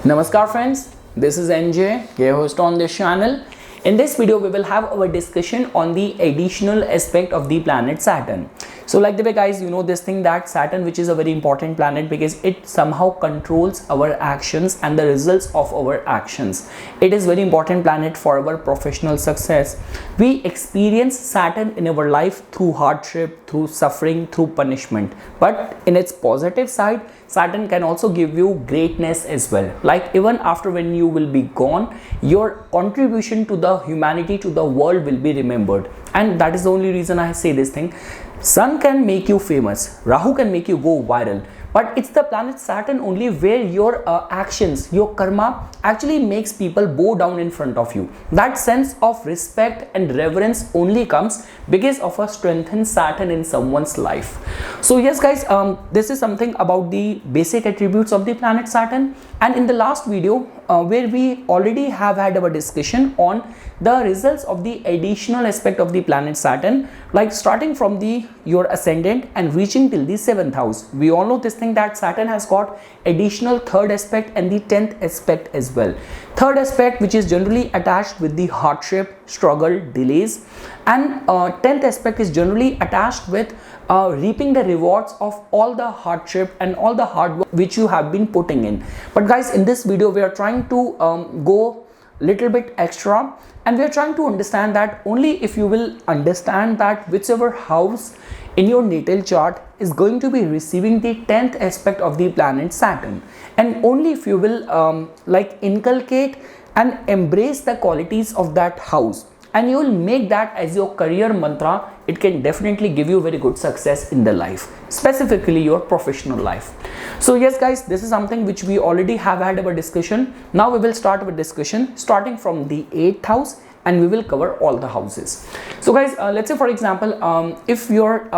Namaskar friends, this is NJ, your host on this channel. In this video, we will have our discussion on the additional aspect of the planet Saturn. So like the way guys, you know this thing that Saturn, which is a very important planet because it somehow controls our actions and the results of our actions. It is very important planet for our professional success. We experience Saturn in our life through hardship, through suffering, through punishment. But in its positive side, Saturn can also give you greatness as well. Like even after when you will be gone, your contribution to the humanity, to the world will be remembered. And that is the only reason I say this thing. Sun can make you famous, Rahu can make you go viral, but it's the planet Saturn only where your actions, your karma actually makes people bow down in front of you. That sense of respect and reverence only comes because of a strengthened Saturn in someone's life. So yes guys, this is something about the basic attributes of the planet Saturn. And in the last video where we already have had our discussion on the results of the additional aspect of the planet Saturn, like starting from your ascendant and reaching till the 7th house. We all know this thing that Saturn has got additional third aspect and the 10th aspect as well. Third aspect, which is generally attached with the hardship, struggle, delays, and 10th aspect is generally attached with reaping the rewards of all the hardship and all the hard work which you have been putting in. But guys, in this video we are trying to go little bit extra, and we are trying to understand that only if you will understand that whichever house in your natal chart is going to be receiving the 10th aspect of the planet Saturn, and only if you will like inculcate and embrace the qualities of that house, and you will make that as your career mantra, it can definitely give you very good success in the life, specifically your professional life. So yes guys, this is something which we already have had our discussion. Now we will start our discussion starting from the 8th house, and we will cover all the houses. So guys, let's say for example, if your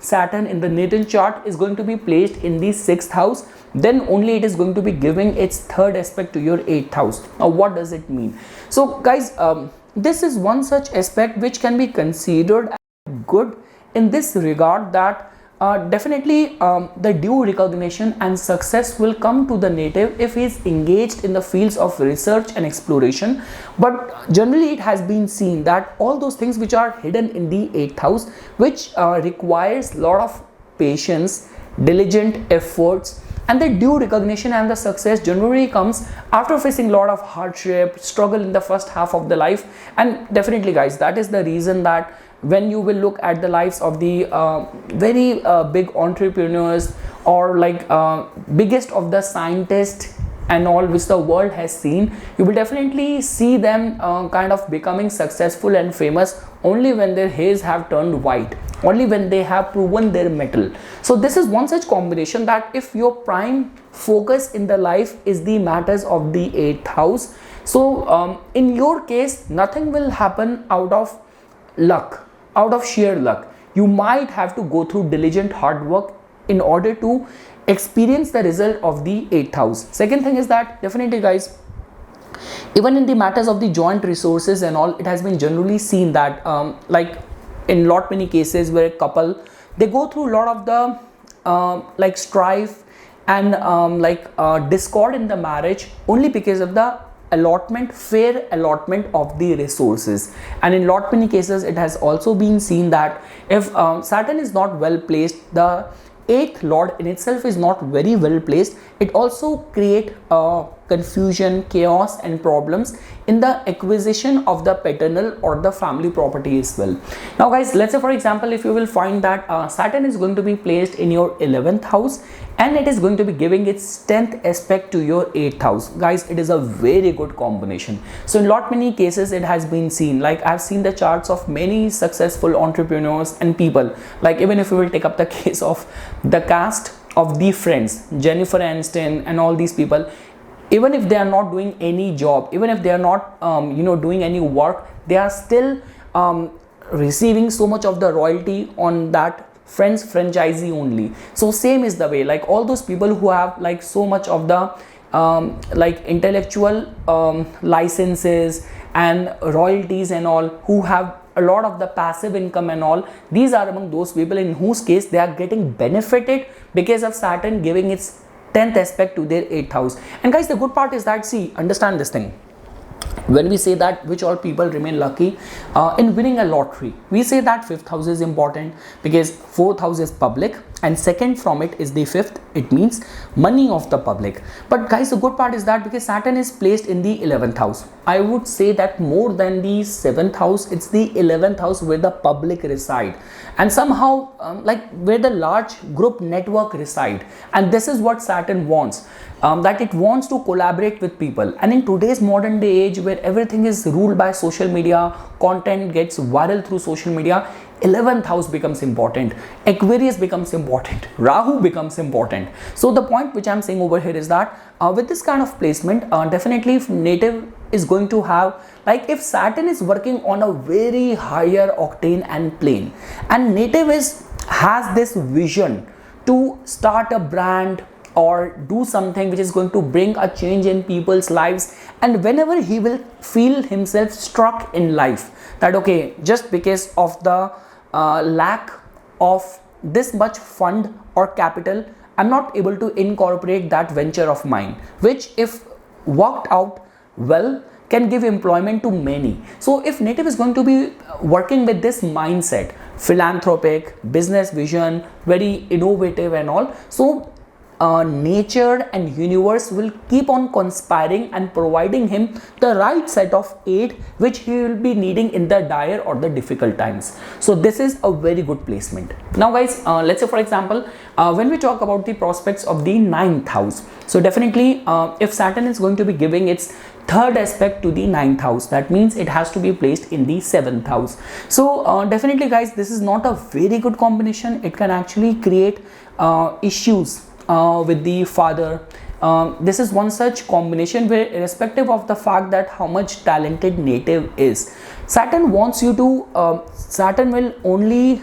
Saturn in the natal chart is going to be placed in the 6th house, then only it is going to be giving its third aspect to your 8th house. Now what does it mean? So guys, this is one such aspect which can be considered good in this regard that definitely the due recognition and success will come to the native if he is engaged in the fields of research and exploration. But generally it has been seen that all those things which are hidden in the 8th house, which requires lot of patience, diligent efforts, and the due recognition and the success generally comes after facing a lot of hardship, struggle in the first half of the life. And definitely guys, that is the reason that when you will look at the lives of the very big entrepreneurs or like biggest of the scientists and all which the world has seen, you will definitely see them kind of becoming successful and famous only when their hairs have turned white, only when they have proven their mettle. So this is one such combination that if your prime focus in the life is the matters of the 8th house, so in your case nothing will happen out of luck, out of sheer luck. You might have to go through diligent hard work in order to experience the result of the 8th house. Second thing is that definitely guys, even in the matters of the joint resources and all, it has been generally seen that like in lot many cases where a couple, they go through a lot of the like strife and discord in the marriage only because of the fair allotment of the resources. And in lot many cases it has also been seen that if Saturn is not well placed, the 8th lord in itself is not very well placed, it also create confusion, chaos and problems in the acquisition of the paternal or the family property as well. Now guys, let's say for example, if you will find that Saturn is going to be placed in your 11th house and it is going to be giving its 10th aspect to your 8th house, guys, it is a very good combination. So in lot many cases it has been seen, like I've seen the charts of many successful entrepreneurs and people, like even if you will take up the case of the cast of the Friends, Jennifer Aniston and all these people, even if they are not doing any job, even if they are not doing any work, they are still receiving so much of the royalty on that Friends franchisee only. So same is the way, like all those people who have like so much of the like intellectual licenses and royalties and all, who have a lot of the passive income and all, these are among those people in whose case they are getting benefited because of Saturn giving its 10th aspect to their 8th house. And guys, the good part is that, see, understand this thing. When we say that which all people remain lucky in winning a lottery, we say that 5th house is important because 4th house is public and second from it is the 5th, it means money of the public. But guys, the good part is that because Saturn is placed in the 11th house, I would say that more than the 7th house, it's the 11th house where the public reside, and somehow like where the large group network reside. And this is what Saturn wants, that it wants to collaborate with people. And in today's modern day age where everything is ruled by social media, content gets viral through social media, 11th house becomes important, Aquarius becomes important, Rahu becomes important. So the point which I'm saying over here is that with this kind of placement, definitely if native is going to have, like if Saturn is working on a very higher octane and plane, and native has this vision to start a brand or do something which is going to bring a change in people's lives, and whenever he will feel himself struck in life that okay, just because of the lack of this much fund or capital, I'm not able to incorporate that venture of mine, which if worked out well can give employment to many. So if native is going to be working with this mindset, philanthropic, business vision, very innovative and all, so nature and universe will keep on conspiring and providing him the right set of aid which he will be needing in the dire or the difficult times. So this is a very good placement. Now guys, let's say for example, when we talk about the prospects of the 9th house, so definitely if Saturn is going to be giving its third aspect to the 9th house, that means it has to be placed in the 7th house. So definitely guys, this is not a very good combination. It can actually create issues with the father. This is one such combination where irrespective of the fact that how much talented native is, Saturn wants you to, Saturn will only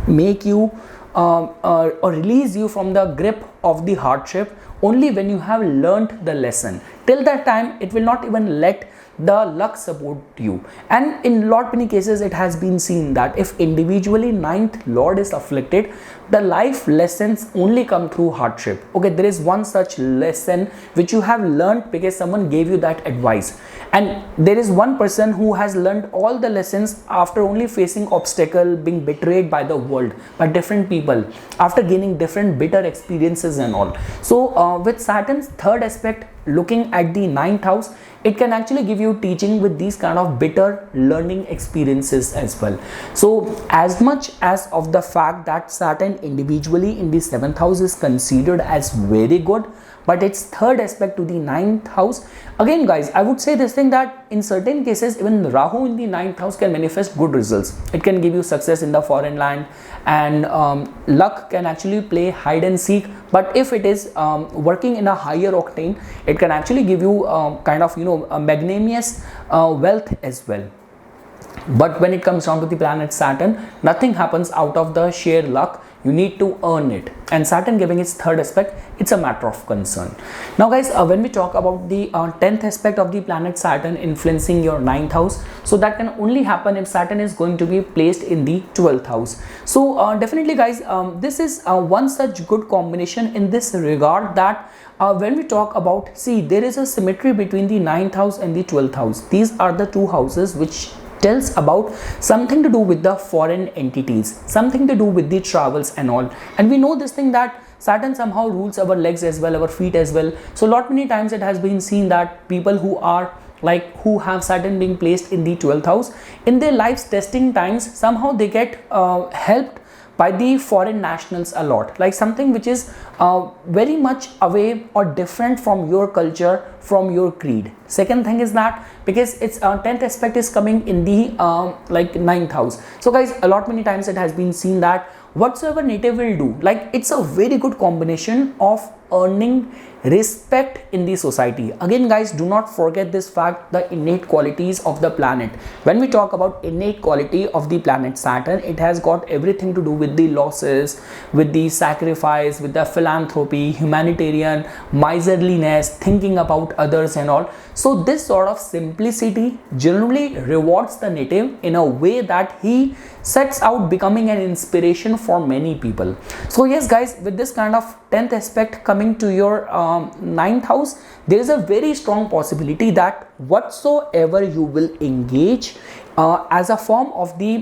make you or release you from the grip of the hardship only when you have learned the lesson. Till that time, it will not even let the luck support you. And in lot many cases, it has been seen that if individually 9th lord is afflicted, the life lessons only come through hardship. Okay, there is one such lesson which you have learned because someone gave you that advice, and there is one person who has learned all the lessons after only facing obstacle, being betrayed by the world, by different people, after gaining different bitter experiences and all. So with Saturn's third aspect looking at the 9th house, it can actually give you teaching with these kind of bitter learning experiences as well. So as much as of the fact that Saturn individually in the 7th house is considered as very good, but its third aspect to the 9th house, again guys, I would say this thing that in certain cases even Rahu in the 9th house can manifest good results. It can give you success in the foreign land, and luck can actually play hide and seek. But if it is working in a higher octane, it can actually give you kind of a magnanimous wealth as well. But when it comes down to the planet Saturn, nothing happens out of the sheer luck. You need to earn it, and Saturn giving its third aspect, it's a matter of concern. Now guys, when we talk about the 10th aspect of the planet Saturn influencing your 9th house, so that can only happen if Saturn is going to be placed in the 12th house. So definitely guys, this is one such good combination in this regard that when we talk about, see, there is a symmetry between the 9th house and the 12th house. These are the two houses which tells about something to do with the foreign entities, something to do with the travels and all. And we know this thing that Saturn somehow rules our legs as well, our feet as well. So lot many times it has been seen that people who are who have Saturn being placed in the 12th house, in their life's testing times, somehow they get helped by the foreign nationals a lot, like something which is very much away or different from your culture, from your creed. Second thing is that because its 10th aspect is coming in the 9th house. So guys, a lot many times it has been seen that whatsoever native will do, like it's a very good combination of earning respect in the society. Again guys, do not forget this fact, the innate qualities of the planet. When we talk about innate quality of the planet Saturn, it has got everything to do with the losses, with the sacrifice, with the philanthropy, humanitarian, miserliness, thinking about others and all. So this sort of simplicity generally rewards the native in a way that he sets out becoming an inspiration for many people. So yes guys, with this kind of 10th aspect coming coming to your 9th house, there is a very strong possibility that whatsoever you will engage as a form of the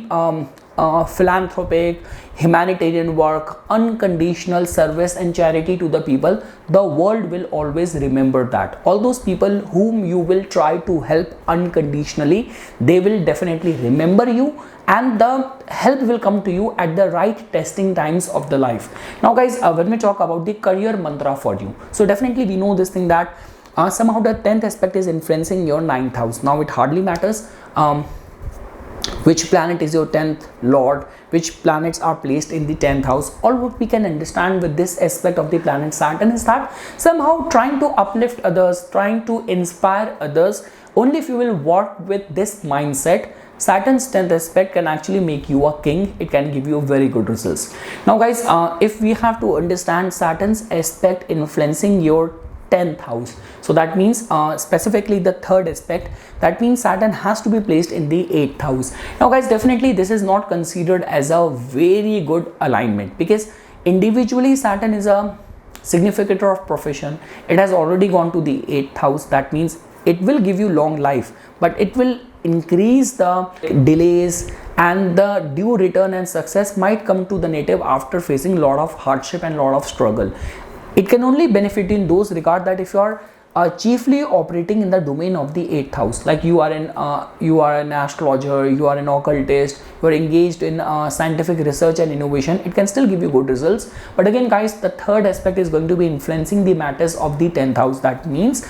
philanthropic, humanitarian work, unconditional service and charity to the people, the world will always remember that. All those people whom you will try to help unconditionally, they will definitely remember you, and the help will come to you at the right testing times of the life. Now guys, when we talk about the career mantra for you, so definitely we know this thing that somehow the 10th aspect is influencing your 9th house. Now it hardly matters which planet is your 10th lord, which planets are placed in the 10th house. All what we can understand with this aspect of the planet Saturn is that somehow trying to uplift others, trying to inspire others, only if you will work with this mindset, Saturn's 10th aspect can actually make you a king. It can give you very good results. Now guys, if we have to understand Saturn's aspect influencing your 10th house, so that means specifically the third aspect, that means Saturn has to be placed in the 8th house. Now guys, definitely this is not considered as a very good alignment, because individually Saturn is a significator of profession. It has already gone to the 8th house. That means it will give you long life, but it will increase the delays, and the due return and success might come to the native after facing a lot of hardship and a lot of struggle. It can only benefit in those regard that if you are chiefly operating in the domain of the 8th house, like you are an astrologer, you are an occultist, you are engaged in scientific research and innovation, it can still give you good results. But again guys, the third aspect is going to be influencing the matters of the 10th house. That means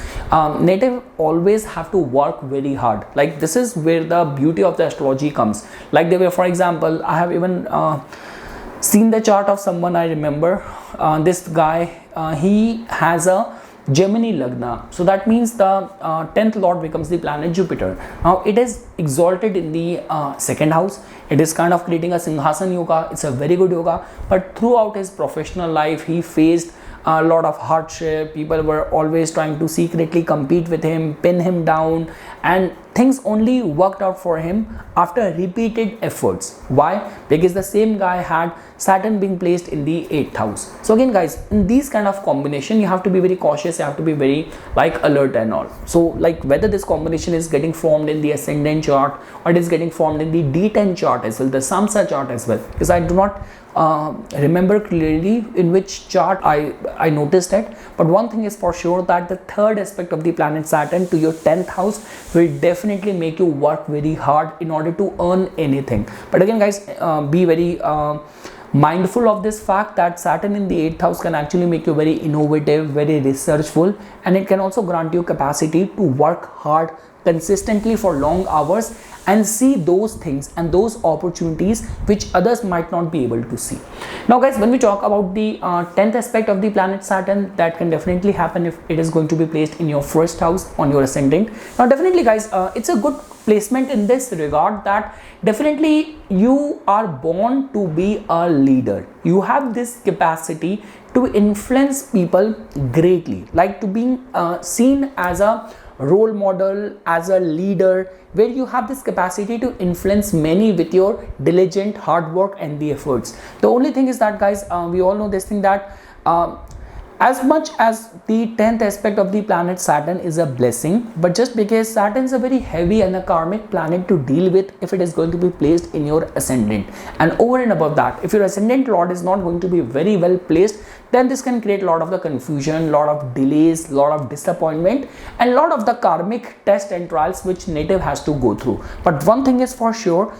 native always have to work very hard. Like this is where the beauty of the astrology comes. Like they were, for example, I have even seen the chart of someone I remember. This guy, he has a Gemini Lagna, so that means the 10th lord becomes the planet Jupiter. Now it is exalted in the 2nd house. It is kind of creating a Singhasan yoga. It's a very good yoga, but throughout his professional life he faced a lot of hardship. People were always trying to secretly compete with him, pin him down, and things only worked out for him after repeated efforts. Why? Because the same guy had Saturn being placed in the 8th house. So again guys, in these kind of combination, you have to be very cautious, you have to be very alert and all. So like whether this combination is getting formed in the ascendant chart, or it is getting formed in the D10 chart as well, the Samsa chart as well, because I do not remember clearly in which chart I noticed it, but one thing is for sure that the third aspect of the planet Saturn to your 10th house will definitely make you work very hard in order to earn anything. But again guys, be very mindful of this fact that Saturn in the 8th house can actually make you very innovative, very researchful, and it can also grant you capacity to work hard consistently for long hours and see those things and those opportunities which others might not be able to see. Now guys, when we talk about the 10th aspect of the planet Saturn, that can definitely happen if it is going to be placed in your 1st house on your ascendant. Now definitely guys, it's a good placement in this regard that definitely you are born to be a leader. You have this capacity to influence people greatly, like to being seen as a role model, as a leader, where you have this capacity to influence many with your diligent hard work and the efforts. The only thing is that guys, we all know this thing that as much as the 10th aspect of the planet Saturn is a blessing, but just because Saturn is a very heavy and a karmic planet to deal with if it is going to be placed in your ascendant, and over and above that, if your ascendant lord is not going to be very well placed, then this can create a lot of the confusion, lot of delays, lot of disappointment, and lot of the karmic tests and trials which native has to go through. But one thing is for sure,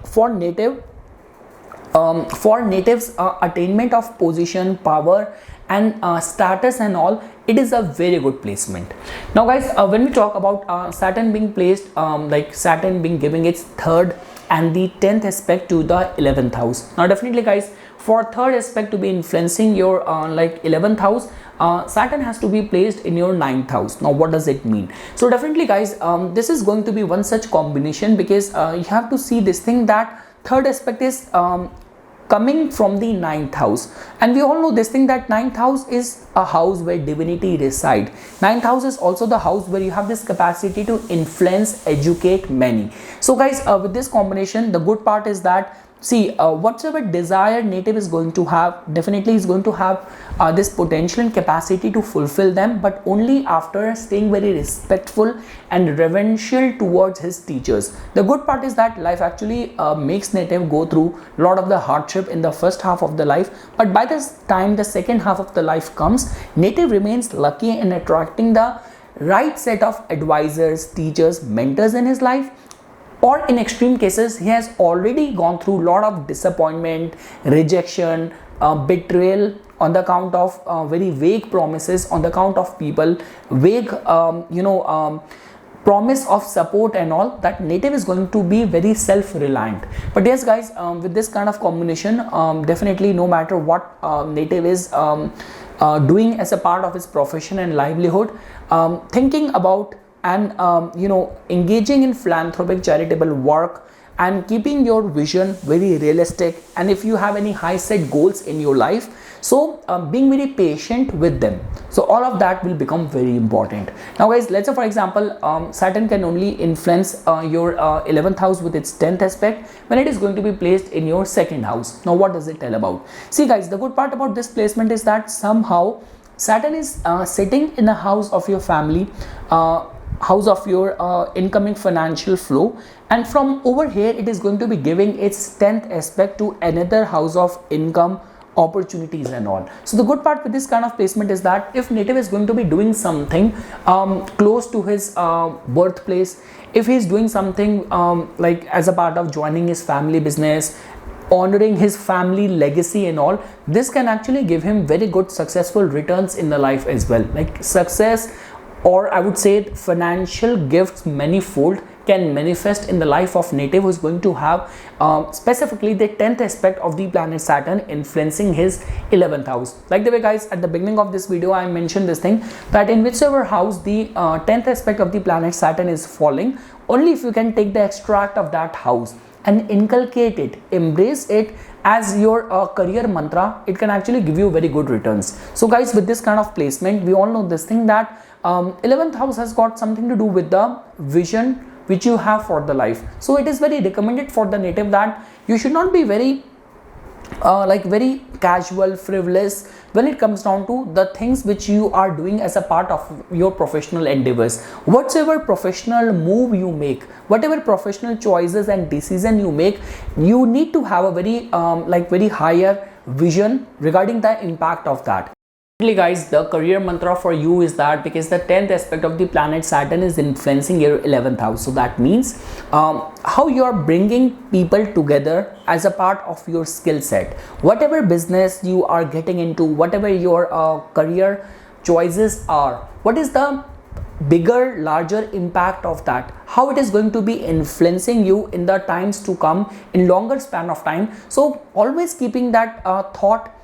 for natives attainment of position, power and status and all, it is a very good placement. Now guys, when we talk about Saturn being placed, like Saturn being giving its 3rd and the 10th aspect to the 11th house. Now definitely guys, for 3rd aspect to be influencing your 11th house, Saturn has to be placed in your 9th house. Now what does it mean? So definitely guys, this is going to be one such combination, because you have to see this thing that 3rd aspect is coming from the 9th house, and we all know this thing that 9th house is a house where divinity reside. 9th house is also the house where you have this capacity to influence, educate many. So guys, with this combination, the good part is that see, whatsoever desire native is going to have, definitely is going to have this potential and capacity to fulfill them, but only after staying very respectful and reverential towards his teachers. The good part is that life actually makes native go through a lot of the hardship in the first half of the life, but by this time the second half of the life comes, native remains lucky in attracting the right set of advisors, teachers, mentors in his life. Or in extreme cases, he has already gone through a lot of disappointment, rejection, betrayal on the count of very vague promises, on the count of people, vague, promise of support and all, that native is going to be very self-reliant. But yes guys, with this kind of combination, definitely no matter what native is doing as a part of his profession and livelihood, thinking about and engaging in philanthropic charitable work and keeping your vision very realistic, and if you have any high set goals in your life, so being very patient with them, so all of that will become very important. Now guys, let's say for example, Saturn can only influence your 11th house with its 10th aspect when it is going to be placed in your second house. Now what does it tell about? See guys, the good part about this placement is that somehow Saturn is sitting in a house of your family, house of your incoming financial flow, and from over here it is going to be giving its 10th aspect to another house of income, opportunities and all. So the good part with this kind of placement is that if native is going to be doing something close to his birthplace, if he is doing something like as a part of joining his family business, honoring his family legacy and all, this can actually give him very good successful returns in the life as well. Like success, or I would say financial gifts manifold can manifest in the life of native who is going to have specifically the 10th aspect of the planet Saturn influencing his 11th house. Like the way guys, at the beginning of this video I mentioned this thing, that in whichever house the 10th aspect of the planet Saturn is falling, only if you can take the extract of that house and inculcate it, embrace it as your career mantra, it can actually give you very good returns. So guys, with this kind of placement, we all know this thing that 11th house has got something to do with the vision which you have for the life. So it is very recommended for the native that you should not be very very casual, frivolous when it comes down to the things which you are doing as a part of your professional endeavors. Whatever professional move you make, whatever professional choices and decision you make, you need to have a very very higher vision regarding the impact of that. Guys, the career mantra for you is that because the 10th aspect of the planet Saturn is influencing your 11th house, so that means how you are bringing people together as a part of your skill set. Whatever business you are getting into, whatever your career choices are, what is the bigger, larger impact of that, how it is going to be influencing you in the times to come, in longer span of time. So always keeping that thought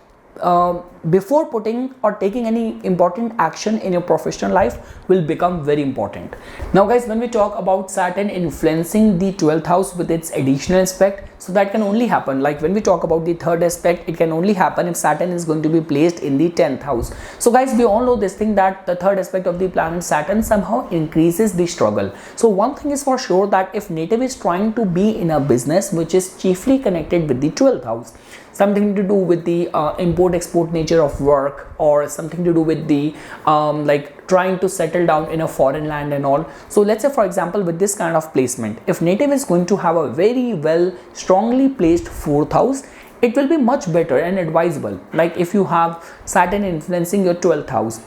before putting or taking any important action in your professional life will become very important. Now guys, when we talk about Saturn influencing the 12th house with its additional aspect, so that can only happen, like when we talk about the third aspect, it can only happen if Saturn is going to be placed in the 10th house. So guys, we all know this thing that the third aspect of the planet Saturn somehow increases the struggle. So one thing is for sure, that if native is trying to be in a business which is chiefly connected with the 12th house, something to do with the import-export nature of work, or something to do with the trying to settle down in a foreign land and all. So let's say for example, with this kind of placement, if native is going to have a very well strongly placed 4th house, it will be much better and advisable. Like if you have Saturn influencing your 12th house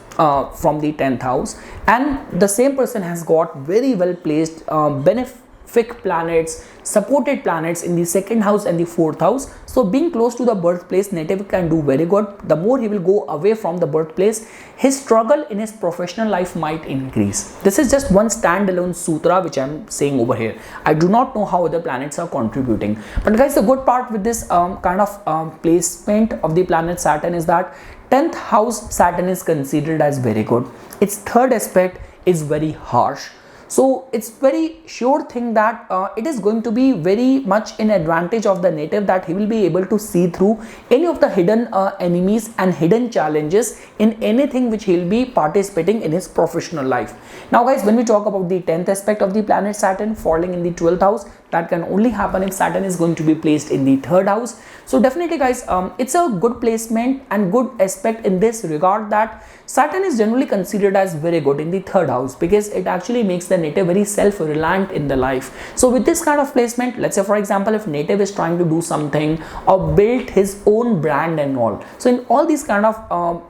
from the 10th house, and the same person has got very well placed benefic planets, supported planets in the 2nd house and the 4th house. So being close to the birthplace, native can do very good. The more he will go away from the birthplace, his struggle in his professional life might increase. This is just one standalone sutra which I am saying over here. I do not know how other planets are contributing. But guys, the good part with this kind of placement of the planet Saturn is that 10th house Saturn is considered as very good. Its third aspect is very harsh. So it's very sure thing that it is going to be very much in advantage of the native, that he will be able to see through any of the hidden enemies and hidden challenges in anything which he will be participating in his professional life. Now guys, when we talk about the 10th aspect of the planet Saturn falling in the 12th house, that can only happen if Saturn is going to be placed in the third house. So definitely guys, it's a good placement and good aspect in this regard that Saturn is generally considered as very good in the third house, because it actually makes the native very self-reliant in the life. So with this kind of placement, let's say for example, if native is trying to do something or build his own brand and all, so in all these kind of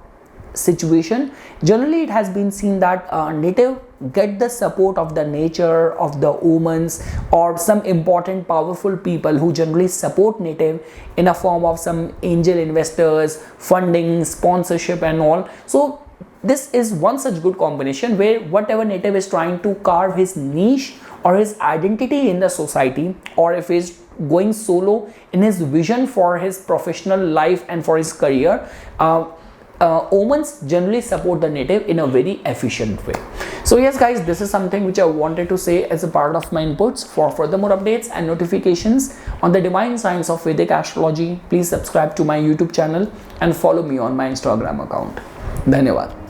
situation, generally it has been seen that native get the support of the nature, of the omens, or some important powerful people who generally support native in a form of some angel investors, funding, sponsorship and all. So this is one such good combination where whatever native is trying to carve his niche or his identity in the society, or if he's going solo in his vision for his professional life and for his career, omens generally support the native in a very efficient way. So yes guys, this is something which I wanted to say as a part of my inputs. For further more updates and notifications on the divine science of Vedic astrology, please subscribe to my YouTube channel and follow me on my Instagram account. Dhanyavad.